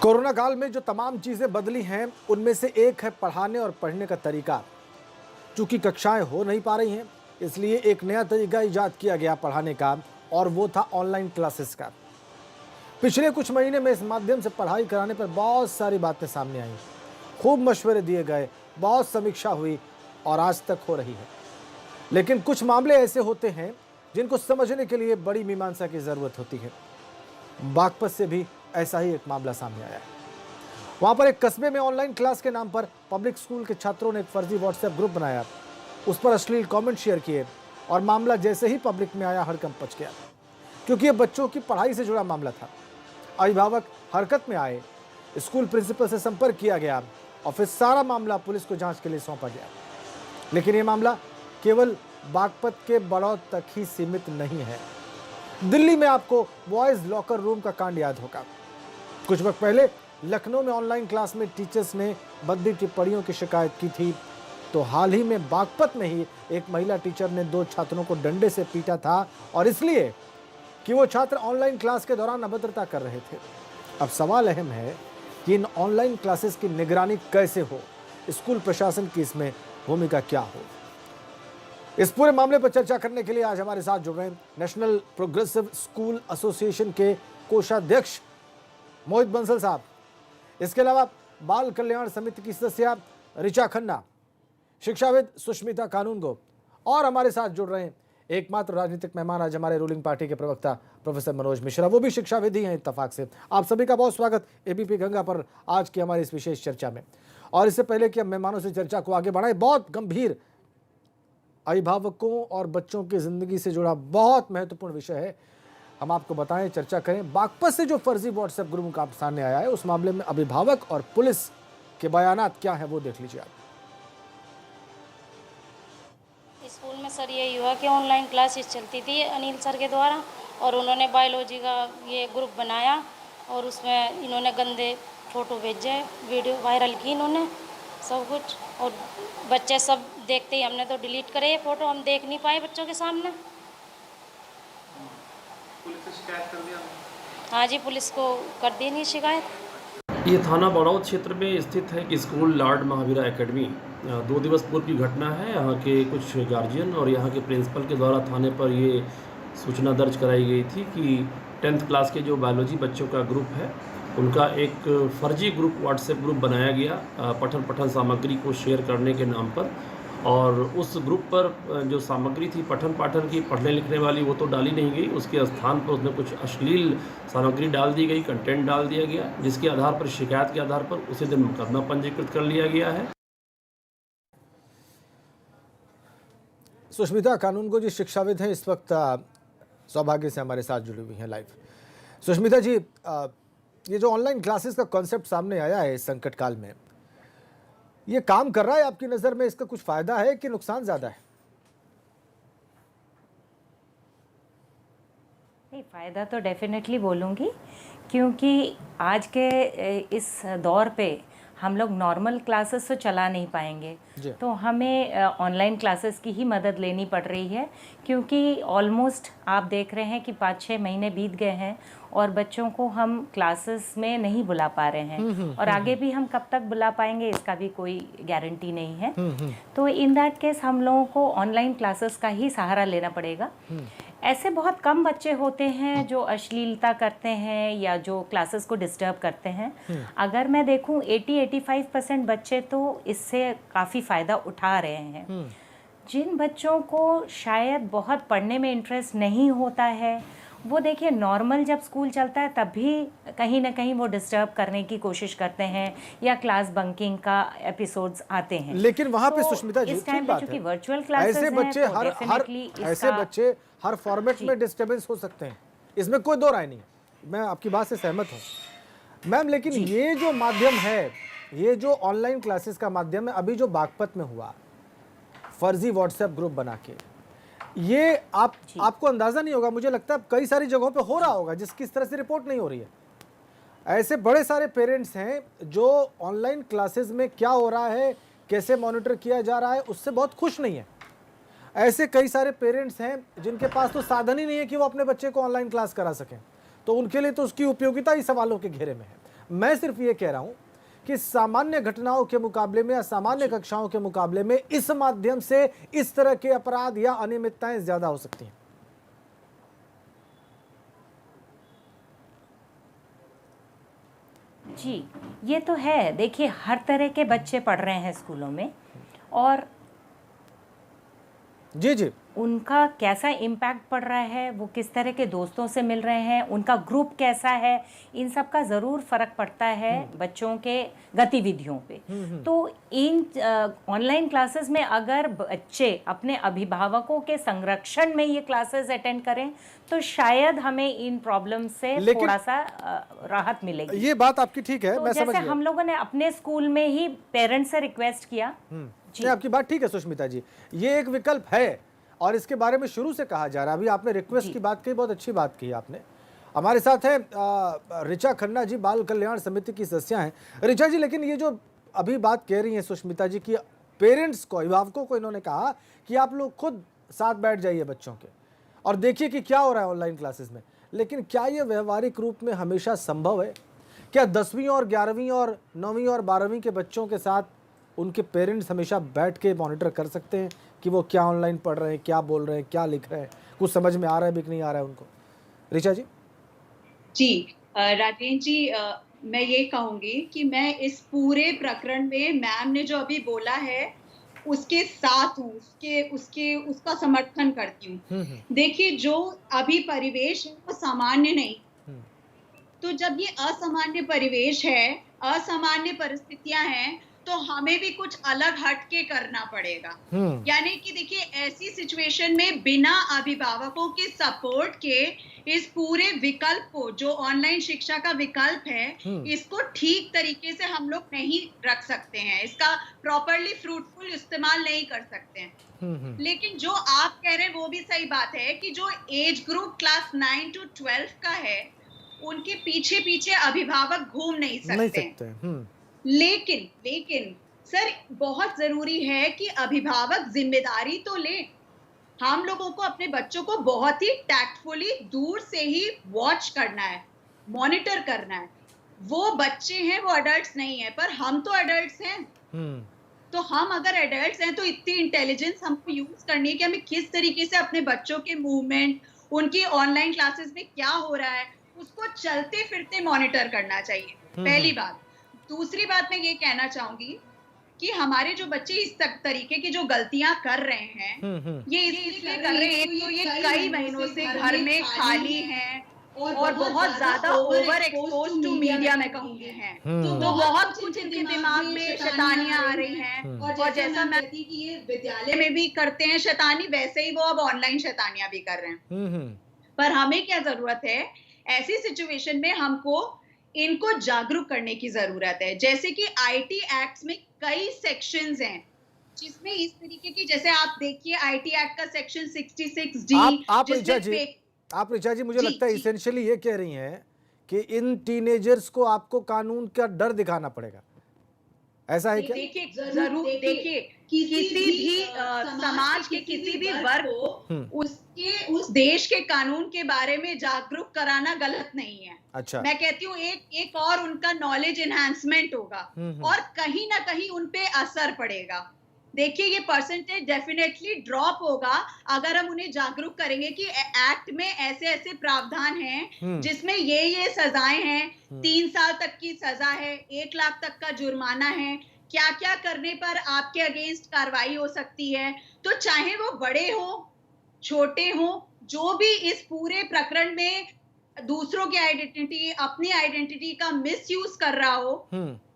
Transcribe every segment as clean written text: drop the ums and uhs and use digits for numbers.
Corona काल में जो तमाम चीज़ें बदली हैं उनमें से एक है पढ़ाने और पढ़ने का तरीका। चूंकि कक्षाएं हो नहीं पा रही हैं, इसलिए एक नया तरीका इजाद किया गया पढ़ाने का, और वो था ऑनलाइन क्लासेस का। पिछले कुछ महीने में इस माध्यम से पढ़ाई कराने पर बहुत सारी बातें सामने आई, खूब मशवरे दिए गए, बहुत समीक्षा हुई और आज तक हो रही है। लेकिन कुछ मामले ऐसे होते हैं जिनको समझने के लिए बड़ी मीमांसा की जरूरत होती है। बागपत से भी ऐसा ही एक मामला सामने आया है। वहां पर एक कस्बे में ऑनलाइन क्लास के नाम पर पब्लिक स्कूल के छात्रों ने एक फर्जी व्हाट्सएप ग्रुप बनाया, उस पर अश्लील कमेंट शेयर किए और मामला जैसे ही पब्लिक में आया हड़कंप मच गया, क्योंकि ये बच्चों की पढ़ाई से जुड़ा मामला था। अभिभावक हरकत में आए, स्कूल प्रिंसिपल से संपर्क किया गया और फिर सारा मामला पुलिस को जांच के लिए सौंपा गया। लेकिन ये मामला केवल बागपत के बड़ौद तक ही सीमित नहीं है। दिल्ली में आपको बॉयज लॉकर रूम का कांड याद होगा। कुछ वक्त पहले लखनऊ में ऑनलाइन क्लास में टीचर्स ने भद्दी टिप्पणियों की शिकायत की थी, तो हाल ही में बागपत में ही एक महिला टीचर ने 2 छात्रों को डंडे से पीटा था, और इसलिए कि वो छात्र ऑनलाइन क्लास के दौरान अभद्रता कर रहे थे। अब सवाल अहम है कि इन ऑनलाइन क्लासेस की निगरानी कैसे हो, स्कूल प्रशासन की इसमें भूमिका क्या हो। इस पूरे मामले पर चर्चा करने के लिए आज हमारे साथ जुड़ रहे हैं नेशनल प्रोग्रेसिव स्कूल एसोसिएशन के कोषाध्यक्ष मोहित बंसल साहब, इसके अलावा बाल कल्याण समिति की सदस्य ऋचा खन्ना, शिक्षाविद सुष्मिता कानूनगो, और हमारे साथ जुड़ रहे हैं एकमात्र राजनीतिक मेहमान आज हमारे रूलिंग पार्टी के प्रवक्ता प्रोफेसर मनोज मिश्रा, वो भी शिक्षाविद ही हैं इत्तेफाक से। आप सभी का बहुत स्वागत एबीपी गंगा पर आज की हमारी इस विशेष चर्चा में। और इससे पहले कि हम मेहमानों से चर्चा को आगे बढ़ाएं, बहुत गंभीर अभिभावकों और बच्चों की जिंदगी से जुड़ा बहुत महत्वपूर्ण विषय है, हम आपको बताएं, चर्चा करें। बागपत से जो फर्जी व्हाट्सएप ग्रुप का सामने आया है, उस मामले में अभिभावक और पुलिस के बयानात क्या है वो देख लीजिए आप। स्कूल में सर ये हुआ कि ऑनलाइन क्लासेस चलती थी अनिल सर के द्वारा, और उन्होंने बायोलॉजी का ये ग्रुप बनाया और उसमें इन्होंने गंदे फ़ोटो भेजे, वीडियो वायरल की इन्होंने सब कुछ, और बच्चे सब देखते ही हमने तो डिलीट करे ये फ़ोटो, हम देख नहीं पाए बच्चों के सामने। पुलिस से शिकायत कर दिया? हाँ जी, पुलिस को कर दी नहीं शिकायत। ये थाना बड़ौद क्षेत्र में स्थित है कि स्कूल लॉर्ड महावीरा एकेडमी 2 दिवस पूर्व की घटना है। यहाँ के कुछ गार्जियन और यहाँ के प्रिंसिपल के द्वारा थाने पर ये सूचना दर्ज कराई गई थी कि 10th क्लास के जो बायोलॉजी बच्चों का ग्रुप है, उनका एक फर्जी ग्रुप व्हाट्सएप ग्रुप बनाया गया पठन सामग्री को शेयर करने के नाम पर, और उस ग्रुप पर जो सामग्री थी पठन पाठन की, पढ़ने लिखने वाली, वो तो डाली नहीं गई, उसके स्थान पर उसमें कुछ अश्लील सामग्री डाल दी गई, कंटेंट डाल दिया गया, जिसके आधार पर शिकायत के आधार पर उसी दिन मुकदमा पंजीकृत कर लिया गया है। सुष्मिता कानूनगो जी शिक्षाविद हैं, इस वक्त सौभाग्य से हमारे साथ जुड़ी हुई हैं लाइव। सुष्मिता जी, ये जो ऑनलाइन क्लासेस का कॉन्सेप्ट सामने आया है इस संकट काल में, ये काम कर रहा है आपकी नज़र में? इसका कुछ फायदा है कि नुकसान ज़्यादा है? नहीं, फ़ायदा तो डेफिनेटली बोलूँगी, क्योंकि आज के इस दौर पे हम लोग नॉर्मल क्लासेस तो चला नहीं पाएंगे, तो हमें ऑनलाइन क्लासेस की ही मदद लेनी पड़ रही है, क्योंकि ऑलमोस्ट आप देख रहे हैं कि 5-6 महीने बीत गए हैं और बच्चों को हम क्लासेस में नहीं बुला पा रहे हैं, और आगे भी हम कब तक बुला पाएंगे इसका भी कोई गारंटी नहीं है। तो इन दैट केस हम लोगों को ऑनलाइन क्लासेस का ही सहारा लेना पड़ेगा। ऐसे बहुत कम बच्चे होते हैं जो अश्लीलता करते हैं या जो क्लासेस को डिस्टर्ब करते हैं। अगर मैं देखूं 80-85% बच्चे तो इससे काफ़ी फ़ायदा उठा रहे हैं। जिन बच्चों को शायद बहुत पढ़ने में इंटरेस्ट नहीं होता है, वो देखिए नॉर्मल जब स्कूल चलता है तब भी कहीं ना कहीं वो डिस्टर्ब करने की कोशिश करते हैं या क्लास बंकिंग का एपिसोड्स आते हैं। लेकिन वहाँ पे तो सुष्मिता जी इस टाइम पे चूंकि वर्चुअल क्लासेस ऐसे बच्चे ऐसे बच्चे हर फॉर्मेट में डिस्टर्बेंस हो सकते हैं, इसमें कोई दो राय नहीं, मैं आपकी बात से सहमत हूँ मैम। लेकिन ये जो माध्यम है, ये जो ऑनलाइन क्लासेस का माध्यम है, अभी जो बागपत में हुआ फर्जी व्हाट्सएप ग्रुप बना के, ये आपको अंदाजा नहीं होगा, मुझे लगता है कई सारी जगहों पे हो रहा होगा जिसकी इस तरह से रिपोर्ट नहीं हो रही है। ऐसे बड़े सारे पेरेंट्स हैं जो ऑनलाइन क्लासेस में क्या हो रहा है, कैसे मॉनिटर किया जा रहा है, उससे बहुत खुश नहीं है। ऐसे कई सारे पेरेंट्स हैं जिनके पास तो साधन ही नहीं है कि वो अपने बच्चे को ऑनलाइन क्लास करा सकें, तो उनके लिए तो उसकी उपयोगिता ही सवालों के घेरे में है। मैं सिर्फ ये कह रहा हूं कि सामान्य घटनाओं के मुकाबले में या सामान्य कक्षाओं के मुकाबले में इस माध्यम से इस तरह के अपराध या अनियमितताएं ज्यादा हो सकती हैं। जी, ये तो है। देखिए, हर तरह के बच्चे पढ़ रहे हैं स्कूलों में, और जी जी, उनका कैसा इम्पैक्ट पड़ रहा है, वो किस तरह के दोस्तों से मिल रहे हैं, उनका ग्रुप कैसा है, इन सब का ज़रूर फ़र्क पड़ता है बच्चों के गतिविधियों पे। तो इन ऑनलाइन क्लासेस में अगर बच्चे अपने अभिभावकों के संरक्षण में ये क्लासेस अटेंड करें तो शायद हमें इन प्रॉब्लम से थोड़ा सा राहत मिलेगी। ये बात आपकी ठीक है, तो मैं समझ जैसे गया। हम लोगों ने अपने स्कूल में ही पेरेंट्स से रिक्वेस्ट किया। नहीं, आपकी बात ठीक है सुष्मिता जी, ये एक विकल्प है और इसके बारे में शुरू से कहा जा रहा है। अभी आपने रिक्वेस्ट की बात कही, बहुत अच्छी बात कही आपने। हमारे साथ है ऋचा खन्ना जी, बाल कल्याण समिति की सदस्य हैं। ऋचा जी, लेकिन ये जो अभी बात कह रही हैं सुष्मिता जी की पेरेंट्स को, अभिभावकों को इन्होंने कहा कि आप लोग खुद साथ बैठ जाइए बच्चों के और देखिए कि क्या हो रहा है ऑनलाइन क्लासेस में, लेकिन क्या ये व्यवहारिक रूप में हमेशा संभव है? क्या 10वीं और 11वीं और 9वीं और 12वीं के बच्चों के साथ उनके पेरेंट्स हमेशा बैठ के मॉनिटर कर सकते हैं कि वो क्या ऑनलाइन पढ़ रहे हैं, क्या बोल रहे हैं, क्या लिख रहे हैं, कुछ समझ में आ रहा है भी कि नहीं आ रहा है उनको? ऋचा जी। जी, राजेश जी, मैं ये कहूंगी कि मैं इस पूरे प्रकरण में मैम ने जो अभी बोला है उसके साथ हूँ, उसका समर्थन करती हूँ। देखिए, जो अभी परिवेश है वो सामान्य नहीं, तो जब ये असामान्य परिवेश है, असामान्य परिस्थितियां हैं, तो हमें भी कुछ अलग हटके करना पड़ेगा। यानी कि देखिए, ऐसी सिचुएशन में बिना अभिभावकों के सपोर्ट के इस पूरे विकल्प को, जो ऑनलाइन शिक्षा का विकल्प है, इसको ठीक तरीके से हम लोग नहीं रख सकते हैं, इसका प्रॉपरली फ्रूटफुल इस्तेमाल नहीं कर सकते हैं। लेकिन जो आप कह रहे हैं वो भी सही बात है कि जो एज ग्रुप क्लास 9 to 12 का है, उनके पीछे पीछे अभिभावक घूम नहीं सकते। लेकिन सर, बहुत जरूरी है कि अभिभावक जिम्मेदारी तो ले। हम लोगों को अपने बच्चों को बहुत ही टैक्टफुली दूर से ही वॉच करना है, मॉनिटर करना है। वो बच्चे हैं, वो अडल्ट्स नहीं है, पर हम तो अडल्ट्स हैं। तो हम अगर एडल्ट्स हैं तो इतनी इंटेलिजेंस हमको यूज करनी है कि हमें किस तरीके से अपने बच्चों के मूवमेंट, उनकी ऑनलाइन क्लासेस में क्या हो रहा है, उसको चलते फिरते मॉनिटर करना चाहिए, पहली बात। दूसरी बात मैं ये कहना चाहूंगी कि हमारे जो बच्चे इस तरीके की जो गलतियां कर रहे हैं, ये इसलिए कर रहे हैं, तो ये कई महीनों से घर में खाली हैं और बहुत ज्यादा ओवर एक्सपोज टू मीडिया में कहूंगी हैं, तो बहुत कुछ इनके दिमाग में शैतानियां आ रही हैं। और जैसा मैं कहती कि ये विद्यालय में भी करते हैं शैतानी, वैसे ही वो अब ऑनलाइन शैतानियां भी कर रहे हैं। पर हमें क्या जरूरत है, ऐसी सिचुएशन में हमको इनको जागरूक करने की जरूरत है। जैसे कि आईटी एक्ट में कई सेक्शंस हैं जिसमें इस तरीके की, जैसे आप देखिए आईटी एक्ट का सेक्शन 66D। आप ऋचा जी, मुझे लगता है इसेंशियली ये कह रही हैं कि इन टीनेजर्स को आपको कानून का डर दिखाना पड़ेगा, ऐसा है क्या? देखिए, जरूर देखिए, किसी भी समाज के किसी भी वर्ग को उस देश के कानून के बारे में जागरूक कराना गलत नहीं है। अच्छा, मैं कहती हूँ एक और उनका नॉलेज एनहांसमेंट होगा और कहीं ना कहीं उनपे असर पड़ेगा। देखिए, ये परसेंटेज डेफिनेटली ड्रॉप होगा अगर हम उन्हें जागरूक करेंगे कि एक्ट में ऐसे ऐसे प्रावधान हैं जिसमें ये सजाएं हैं, 3 साल तक की सजा है, 1 लाख तक का जुर्माना है, क्या क्या करने पर आपके अगेंस्ट कार्रवाई हो सकती है। तो चाहे वो बड़े हो, छोटे हो, जो भी इस पूरे प्रकरण में दूसरों की आइडेंटिटी, अपनी आइडेंटिटी का मिसयूज कर रहा हो,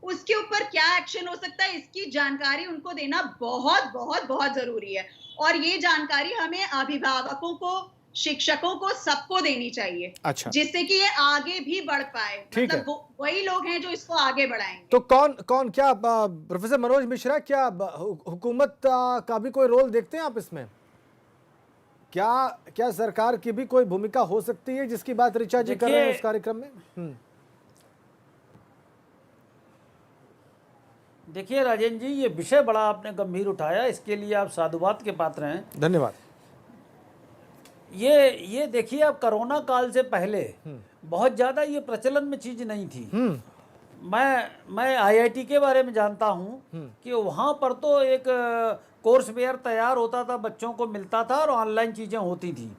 उसके ऊपर क्या एक्शन हो सकता है, इसकी जानकारी उनको देना बहुत बहुत बहुत जरूरी है। और ये जानकारी हमें अभिभावकों को, शिक्षकों को, सबको देनी चाहिए। अच्छा, जिससे कि ये आगे भी बढ़ पाए। मतलब वही लोग हैं जो इसको आगे बढ़ाएंगे। तो कौन क्या प्रोफेसर मनोज मिश्रा, क्या हुकूमत का भी कोई रोल देखते हैं आप इसमें? क्या सरकार की भी कोई भूमिका हो सकती है जिसकी बात ऋचा जी कर रहे हैं उस कार्यक्रम में? देखिए राजेंद्र जी, ये विषय बड़ा आपने गंभीर उठाया, इसके लिए आप साधुवाद के पात्र हैं, धन्यवाद। ये देखिए, अब कोरोना काल से पहले बहुत ज़्यादा ये प्रचलन में चीज़ नहीं थी, मैं आईआईटी के बारे में जानता हूँ कि वहाँ पर तो एक कोर्स वेयर तैयार होता था, बच्चों को मिलता था और ऑनलाइन चीज़ें होती थी।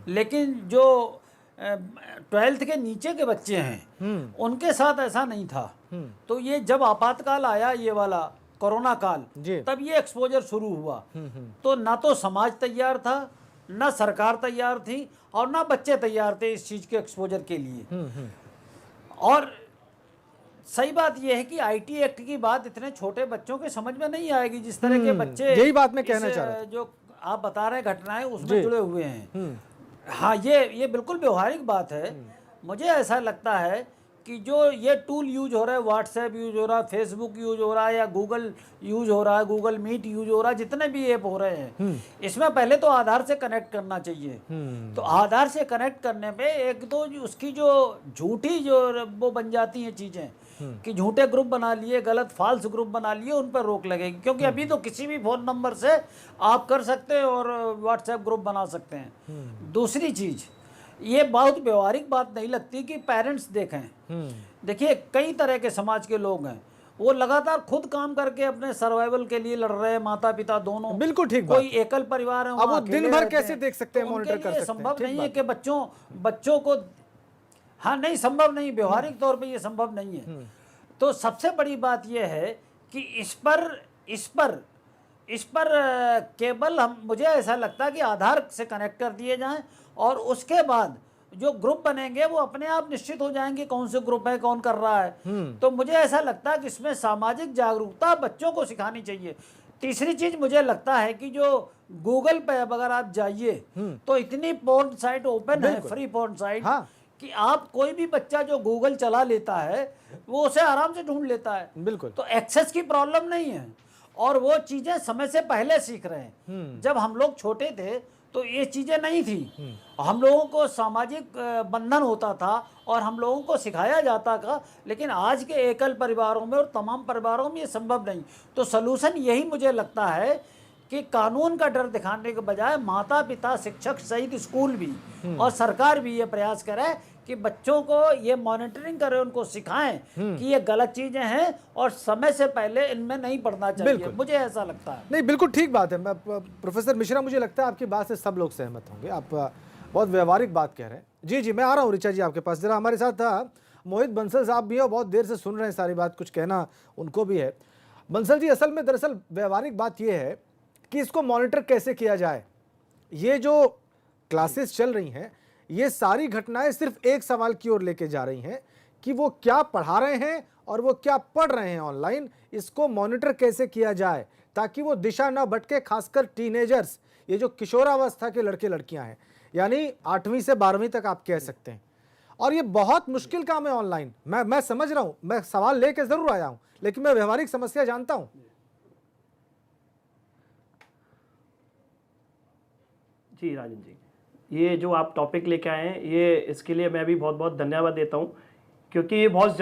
लेकिन जो 12th के नीचे के बच्चे हैं उनके साथ ऐसा नहीं था। तो ये जब आपातकाल आया, ये वाला कोरोना काल, तब ये एक्सपोजर शुरू हुआ। तो ना तो समाज तैयार था, ना सरकार तैयार थी, और ना बच्चे तैयार थे इस चीज़ के एक्सपोजर के लिए। और सही बात यह है कि आईटी एक्ट की बात इतने छोटे बच्चों के समझ में नहीं आएगी। जिस तरह के बच्चे, यही बात मैं कहना चाह रहा था, जो आप बता रहे हैं घटनाएं उसमें जुड़े हुए हैं। हाँ, ये बिल्कुल व्यवहारिक बात है। मुझे ऐसा लगता है कि जो ये टूल यूज हो रहा है, व्हाट्सएप यूज हो रहा है, फेसबुक यूज हो रहा है, या गूगल यूज हो रहा है, गूगल मीट यूज हो रहा है, जितने भी ऐप हो रहे हैं, इसमें पहले तो आधार से कनेक्ट करना चाहिए। तो आधार से कनेक्ट करने पे एक तो उसकी जो झूठी जो वो बन जाती हैं चीज़ें, कि झूठे ग्रुप बना लिए, गलत फाल्स ग्रुप बना लिए, उन पर रोक लगेगी। क्योंकि अभी तो किसी भी फ़ोन नंबर से आप कर सकते हैं और व्हाट्सएप ग्रुप बना सकते हैं। दूसरी चीज़, ये बहुत व्यवहारिक बात नहीं लगती कि पेरेंट्स देखें। देखिए, कई तरह के समाज के लोग हैं, वो लगातार खुद काम करके अपने सर्वाइवल के लिए लड़ रहे हैं, माता पिता दोनों। बिल्कुल ठीक बात। कोई एकल परिवार है, अब वो दिन भर कैसे देख सकते हैं, तो मॉनिटर कर सकते हैं? संभव नहीं है कि बच्चों को, हाँ नहीं, संभव नहीं, व्यवहारिक तौर पे ये संभव नहीं है। तो सबसे बड़ी बात यह है कि इस पर केवल मुझे ऐसा लगता है कि आधार से कनेक्ट कर दिए जाएं, और उसके बाद जो ग्रुप बनेंगे वो अपने आप निश्चित हो जाएंगे कौन से ग्रुप है, कौन कर रहा है। तो मुझे ऐसा लगता है कि इसमें सामाजिक जागरूकता बच्चों को सिखानी चाहिए। तीसरी चीज मुझे लगता है कि जो गूगल पे अब अगर आप जाइए तो इतनी पोर्न साइट ओपन है, फ्री पोर्न साइट, कि आप कोई भी बच्चा जो गूगल चला लेता है वो उसे आराम से ढूंढ लेता है। बिल्कुल। तो एक्सेस की प्रॉब्लम नहीं है, और वो चीजें समय से पहले सीख रहे हैं। जब हम लोग छोटे थे तो ये चीजें नहीं थी, हम लोगों को सामाजिक बंधन होता था और हम लोगों को सिखाया जाता था। लेकिन आज के एकल परिवारों में और तमाम परिवारों में ये संभव नहीं। तो सलूशन यही मुझे लगता है कि कानून का डर दिखाने के बजाय माता पिता, शिक्षक सहित स्कूल भी और सरकार भी ये प्रयास करे कि बच्चों को ये मॉनिटरिंग करें, उनको सिखाएं कि ये गलत चीजें हैं और समय से पहले इनमें नहीं पढ़ना चाहिए। मुझे ऐसा लगता है। नहीं, बिल्कुल ठीक बात है। मैं प्रोफेसर मिश्रा, मुझे लगता है आपकी बात से सब लोग सहमत होंगे। आप बहुत व्यवहारिक बात कह रहे हैं। जी, मैं आ रहा हूँ ऋचा जी आपके पास। जरा हमारे साथ मोहित बंसल साहब भी है, बहुत देर से सुन रहे हैं सारी बात, कुछ कहना उनको भी है। बंसल जी, असल में दरअसल व्यवहारिक बात यह है कि इसको मॉनिटर कैसे किया जाए। ये जो क्लासेस चल रही हैं, ये सारी घटनाएं सिर्फ एक सवाल की ओर लेके जा रही हैं कि वो क्या पढ़ा रहे हैं और वो क्या पढ़ रहे हैं ऑनलाइन। इसको मॉनिटर कैसे किया जाए ताकि वो दिशा ना भटके, खासकर टीनेजर्स, ये जो किशोरावस्था के लड़के लड़कियां हैं, यानी 8वीं से 12वीं तक आप कह सकते हैं। और ये बहुत मुश्किल काम है ऑनलाइन। मैं समझ रहा हूं, मैं सवाल लेके जरूर आया हूं, लेकिन मैं व्यवहारिक समस्या जानता हूं। जी राजन जी, ये जो आप टॉपिक लेके आए हैं, ये इसके लिए मैं भी बहुत बहुत धन्यवाद देता हूँ, क्योंकि ये बहुत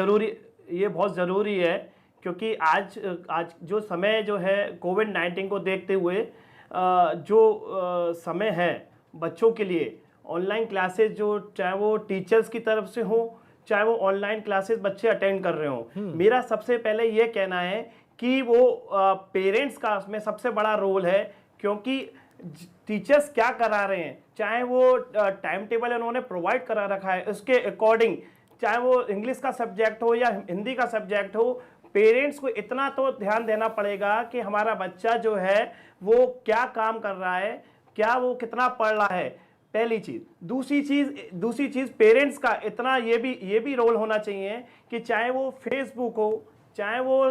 ज़रूरी है। क्योंकि आज जो समय जो है कोविड-19 को देखते हुए जो समय है बच्चों के लिए, ऑनलाइन क्लासेस जो, चाहे वो टीचर्स की तरफ से हो, चाहे वो ऑनलाइन क्लासेस बच्चे अटेंड कर रहे हों, मेरा सबसे पहले ये कहना है कि वो पेरेंट्स का उसमें सबसे बड़ा रोल है। क्योंकि टीचर्स क्या करा रहे हैं, चाहे वो टाइम टेबल उन्होंने प्रोवाइड करा रखा है उसके अकॉर्डिंग, चाहे वो इंग्लिश का सब्जेक्ट हो या हिंदी का सब्जेक्ट हो, पेरेंट्स को इतना तो ध्यान देना पड़ेगा कि हमारा बच्चा जो है वो क्या काम कर रहा है, क्या वो कितना पढ़ रहा है, पहली चीज़। दूसरी चीज़ पेरेंट्स का इतना ये भी रोल होना चाहिए कि चाहे वो फेसबुक हो, चाहे वो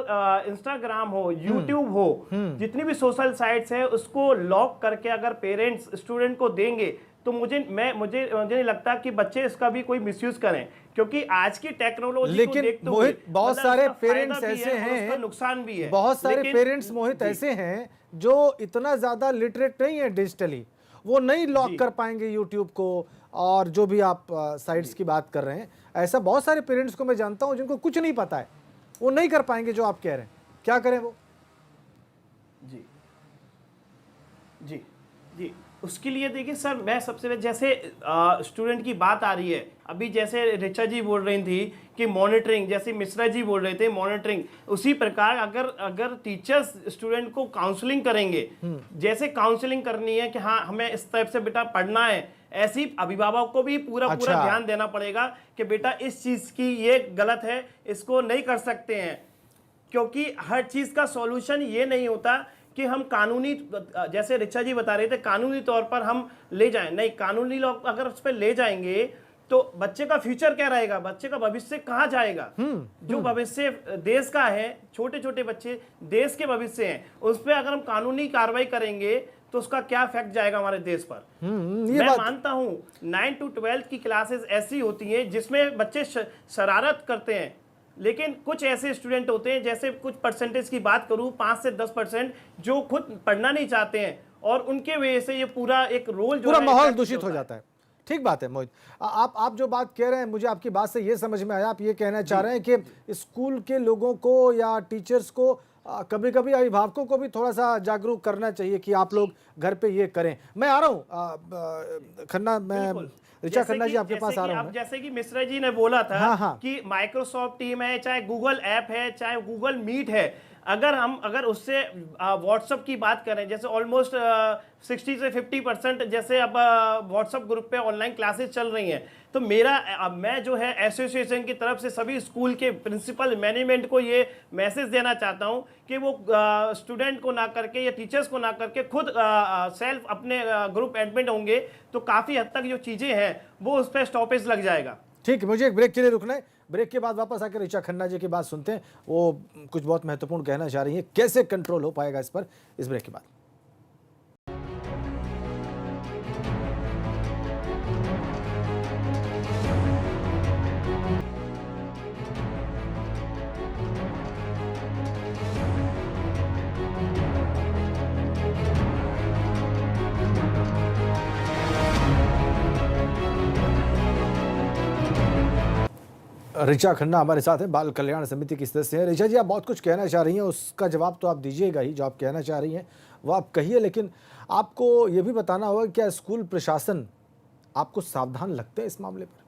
इंस्टाग्राम हो, यूट्यूब हो, जितनी भी सोशल साइट्स है उसको लॉक करके अगर पेरेंट्स स्टूडेंट को देंगे तो मुझे नहीं लगता कि बच्चे इसका भी कोई मिसयूज करें। क्योंकि आज की टेक्नोलॉजी को देखते हुए बहुत सारे पेरेंट्स ऐसे हैं, नुकसान भी है। बहुत सारे पेरेंट्स मोहित ऐसे हैं जो इतना ज्यादा लिटरेट नहीं है डिजिटली, वो नहीं लॉक कर पाएंगे यूट्यूब को और जो भी आप साइट्स की बात कर रहे हैं। ऐसा बहुत सारे पेरेंट्स को मैं जानता हूं जिनको कुछ नहीं पता है, वो नहीं कर पाएंगे जो आप कह रहे हैं। क्या करें वो? जी, उसके लिए देखिए सर, मैं सबसे पहले जैसे स्टूडेंट की बात आ रही है, अभी जैसे ऋचा जी बोल रही थी कि मॉनिटरिंग, जैसे मिश्रा जी बोल रहे थे मॉनिटरिंग, उसी प्रकार अगर टीचर्स स्टूडेंट को काउंसलिंग करेंगे, जैसे काउंसलिंग करनी है कि हाँ हमें इस टाइप से बेटा पढ़ना है, ऐसी अभिभावक को भी पूरा ध्यान देना पड़ेगा कि बेटा इस चीज की ये गलत है, इसको नहीं कर सकते हैं। क्योंकि हर चीज का सॉल्यूशन ये नहीं होता कि हम कानूनी, जैसे ऋचा जी बता रहे थे, कानूनी तौर पर हम ले जाएं, नहीं, कानूनी लोग अगर उस पर ले जाएंगे तो बच्चे का फ्यूचर क्या रहेगा, बच्चे का भविष्य कहाँ जाएगा। जो भविष्य देश का है, छोटे छोटे बच्चे देश के भविष्य हैं, उस पर अगर हम कानूनी कार्रवाई करेंगे तो उसका क्या इफेक्ट जाएगा हमारे देश पर। मैं मानता हूँ 9 to 12 की क्लासेस ऐसी होती हैं जिसमें बच्चे शरारत करते हैं, लेकिन कुछ ऐसे स्टूडेंट होते हैं, जैसे कुछ परसेंटेज की बात करूं 5 से 10%, जो खुद पढ़ना नहीं चाहते हैं और उनके वजह से ये पूरा एक रोल जो पूरा माहौल दूषित हो जाता है। ठीक बात है मोहित, आप जो बात कह रहे हैं, मुझे आपकी बात से ये समझ में आया, आप ये कहना चाह रहे हैं कि स्कूल के लोगों को या टीचर्स को कभी कभी अभिभावकों को भी थोड़ा सा जागरूक करना चाहिए कि आप लोग घर पे ये करें। मैं आ रहा हूँ खन्ना, मैं ऋचा खन्ना जी आपके पास आ रहा हूँ। जैसे कि मिश्रा जी ने बोला था कि माइक्रोसॉफ्ट टीम है, चाहे गूगल ऐप है, चाहे गूगल मीट है, अगर उससे व्हाट्सएप की बात करें, जैसे ऑलमोस्ट 60 से 50% जैसे अब व्हाट्सएप ग्रुप पे ऑनलाइन क्लासेस चल रही हैं, तो मैं जो है एसोसिएशन की तरफ से सभी स्कूल के प्रिंसिपल मैनेजमेंट को ये मैसेज देना चाहता हूं कि वो स्टूडेंट को ना करके या टीचर्स को ना करके खुद सेल्फ अपने ग्रुप एडमिट होंगे तो काफ़ी हद तक जो चीज़ें हैं वो उस पर स्टॉपेज लग जाएगा। ठीक है, मुझे एक ब्रेक के लिए रुकना है, ब्रेक के बाद वापस आकर ऋचा खन्ना जी की बात सुनते हैं, वो कुछ बहुत महत्वपूर्ण कहना चाह रही हैं, कैसे कंट्रोल हो पाएगा इस पर, इस ब्रेक के बाद। ऋचा खन्ना हमारे साथ है, बाल कल्याण समिति की सदस्य हैं। ऋचा जी, आप बहुत कुछ कहना चाह रही हैं, उसका जवाब तो आप दीजिएगा ही, जो आप कहना चाह रही हैं वो आप कहिए, लेकिन आपको ये भी बताना होगा क्या स्कूल प्रशासन आपको सावधान लगते हैं इस मामले पर?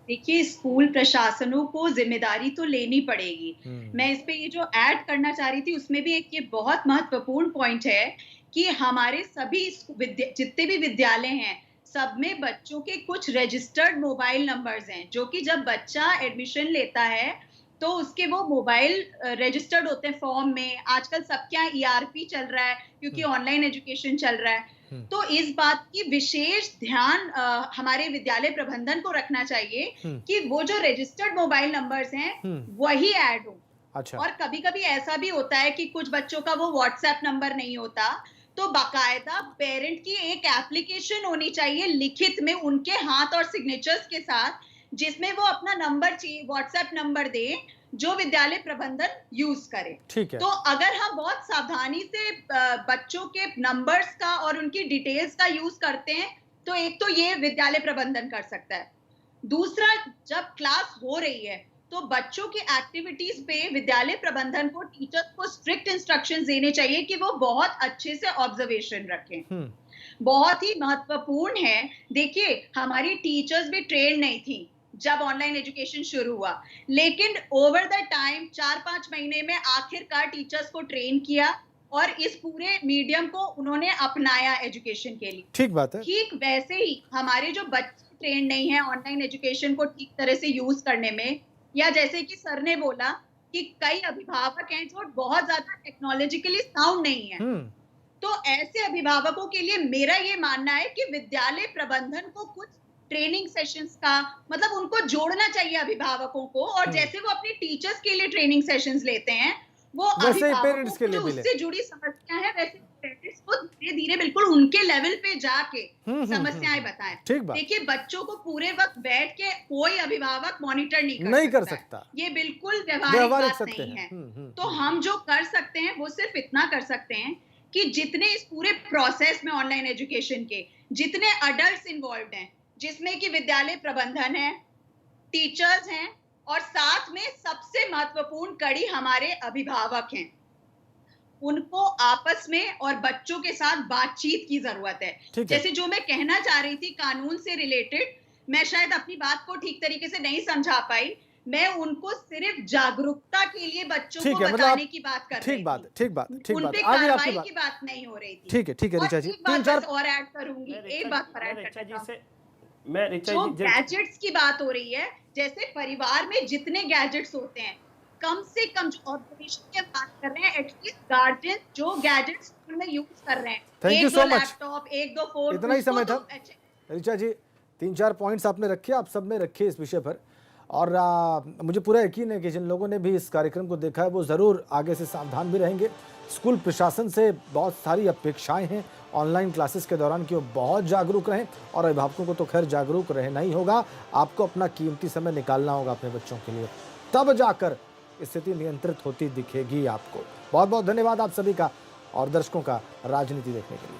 देखिए, स्कूल प्रशासनों को जिम्मेदारी तो लेनी पड़ेगी। मैं इस पे ये जो ऐड करना चाह रही थी उसमें भी एक ये बहुत महत्वपूर्ण पॉइंट है कि हमारे सभी जितने भी विद्यालय हैं, सब में बच्चों के कुछ रजिस्टर्ड मोबाइल नंबर्स हैं, जो कि जब बच्चा एडमिशन लेता है तो उसके वो मोबाइल रजिस्टर्ड होते हैं फॉर्म में। आजकल सबके यहाँ ERP चल रहा है क्योंकि ऑनलाइन एजुकेशन चल रहा है, तो इस बात की विशेष ध्यान हमारे विद्यालय प्रबंधन को रखना चाहिए कि वो जो रजिस्टर्ड मोबाइल नंबर्स हैं वही ऐड हो। अच्छा। और कभी कभी ऐसा भी होता है कि कुछ बच्चों का वो व्हाट्सएप नंबर नहीं होता, तो बाकायदा पेरेंट की एक एप्लीकेशन होनी चाहिए लिखित में उनके हाथ और सिग्नेचर्स के साथ, जिसमें वो अपना नंबर चाहिए, व्हाट्सएप नंबर दे, जो विद्यालय प्रबंधन यूज करे। ठीक है। तो अगर हम बहुत सावधानी से बच्चों के नंबर्स का और उनकी डिटेल्स का यूज करते हैं तो एक तो ये विद्यालय प्रबंधन कर सकता है। दूसरा, जब क्लास हो रही है तो बच्चों की एक्टिविटीज पे विद्यालय प्रबंधन को, टीचर्स को स्ट्रिक्ट इंस्ट्रक्शंस देने चाहिए कि वो बहुत अच्छे से ऑब्जर्वेशन रखें। बहुत ही महत्वपूर्ण है। देखिए, हमारी टीचर्स भी ट्रेन नहीं थी जब ऑनलाइन एजुकेशन शुरू हुआ, लेकिन ओवर द टाइम 4-5 महीने में आखिरकार टीचर्स को ट्रेन किया और इस पूरे मीडियम को उन्होंने अपनाया एजुकेशन के लिए। ठीक बात है। ठीक वैसे ही हमारे जो बच्चे ट्रेन नहीं है ऑनलाइन एजुकेशन को ठीक तरह से यूज करने में, या जैसे कि सर ने बोला कि कई अभिभावक हैं जो बहुत ज्यादा टेक्नोलॉजिकली साउंड नहीं है, तो ऐसे अभिभावकों के लिए मेरा ये मानना है कि विद्यालय प्रबंधन को कुछ ट्रेनिंग सेशंस का, मतलब उनको जोड़ना चाहिए अभिभावकों को, और जैसे वो अपने टीचर्स के लिए ट्रेनिंग सेशंस लेते हैं, वो वैसे ही पेरेंट्स के लिए भी उससे जुड़ी समस्या है वैसे पेरेंट्स को धीरे धीरे बिल्कुल उनके लेवल पे जाके समस्याएं बताएं। देखिए, बच्चों को पूरे वक्त बैठ के कोई अभिभावक मॉनिटर नहीं कर सकता। ये बिल्कुल व्यवहारिक बात नहीं है। तो हम जो कर सकते हैं वो सिर्फ इतना कर सकते हैं कि जितने इस पूरे प्रोसेस में ऑनलाइन एजुकेशन के जितने अडल्ट इन्वॉल्व हैं, जिसमें कि विद्यालय प्रबंधन है, टीचर्स हैं, और साथ में सबसे महत्वपूर्ण कड़ी हमारे अभिभावक हैं, उनको आपस में और बच्चों के साथ बातचीत की जरूरत है। ठीक है। जैसे जो मैं कहना चाह रही थी कानून से रिलेटेड, मैं शायद अपनी बात को ठीक तरीके से नहीं समझा पाई। मैं उनको सिर्फ जागरूकता के लिए बच्चों ठीक को है, मतलब बताने की बात कर रही ठीक बात थी। ठीक बात ठीक उन बात पे आगे आपकी कार्रवाई बात की बात नहीं हो रही थी। ठीक है और ऋचा जी, एक बात 3-4 बस और ऐड करूंगी, एक बात पर ऐड ऋचा जी करना से मैं ऋचा जो जी गैजेट्स की बात हो रही है, जैसे परिवार में जितने गैजेट्स होते हैं, कम से कम जो ऑब्जर्वेशन की बात कर रहे हैं, एटलीस्ट गार्जियन जो गैजेट्स स्कूल में यूज कर रहे हैं, Thank you एक दो so much. लैपटॉप, एक दो फोन, इतना ही उसको समय तो था ऋचा जी। 3-4 पॉइंट्स आपने रखे, आप सब में रखे इस विषय पर, और मुझे पूरा यकीन है कि जिन लोगों ने भी इस कार्यक्रम को देखा है वो ज़रूर आगे से सावधान भी रहेंगे। स्कूल प्रशासन से बहुत सारी अपेक्षाएं हैं ऑनलाइन क्लासेस के दौरान कि वो बहुत जागरूक रहें, और अभिभावकों को तो खैर जागरूक रहना ही होगा। आपको अपना कीमती समय निकालना होगा अपने बच्चों के लिए, तब जाकर स्थिति नियंत्रित होती दिखेगी आपको। बहुत बहुत धन्यवाद आप सभी का और दर्शकों का राजनीति देखने के लिए।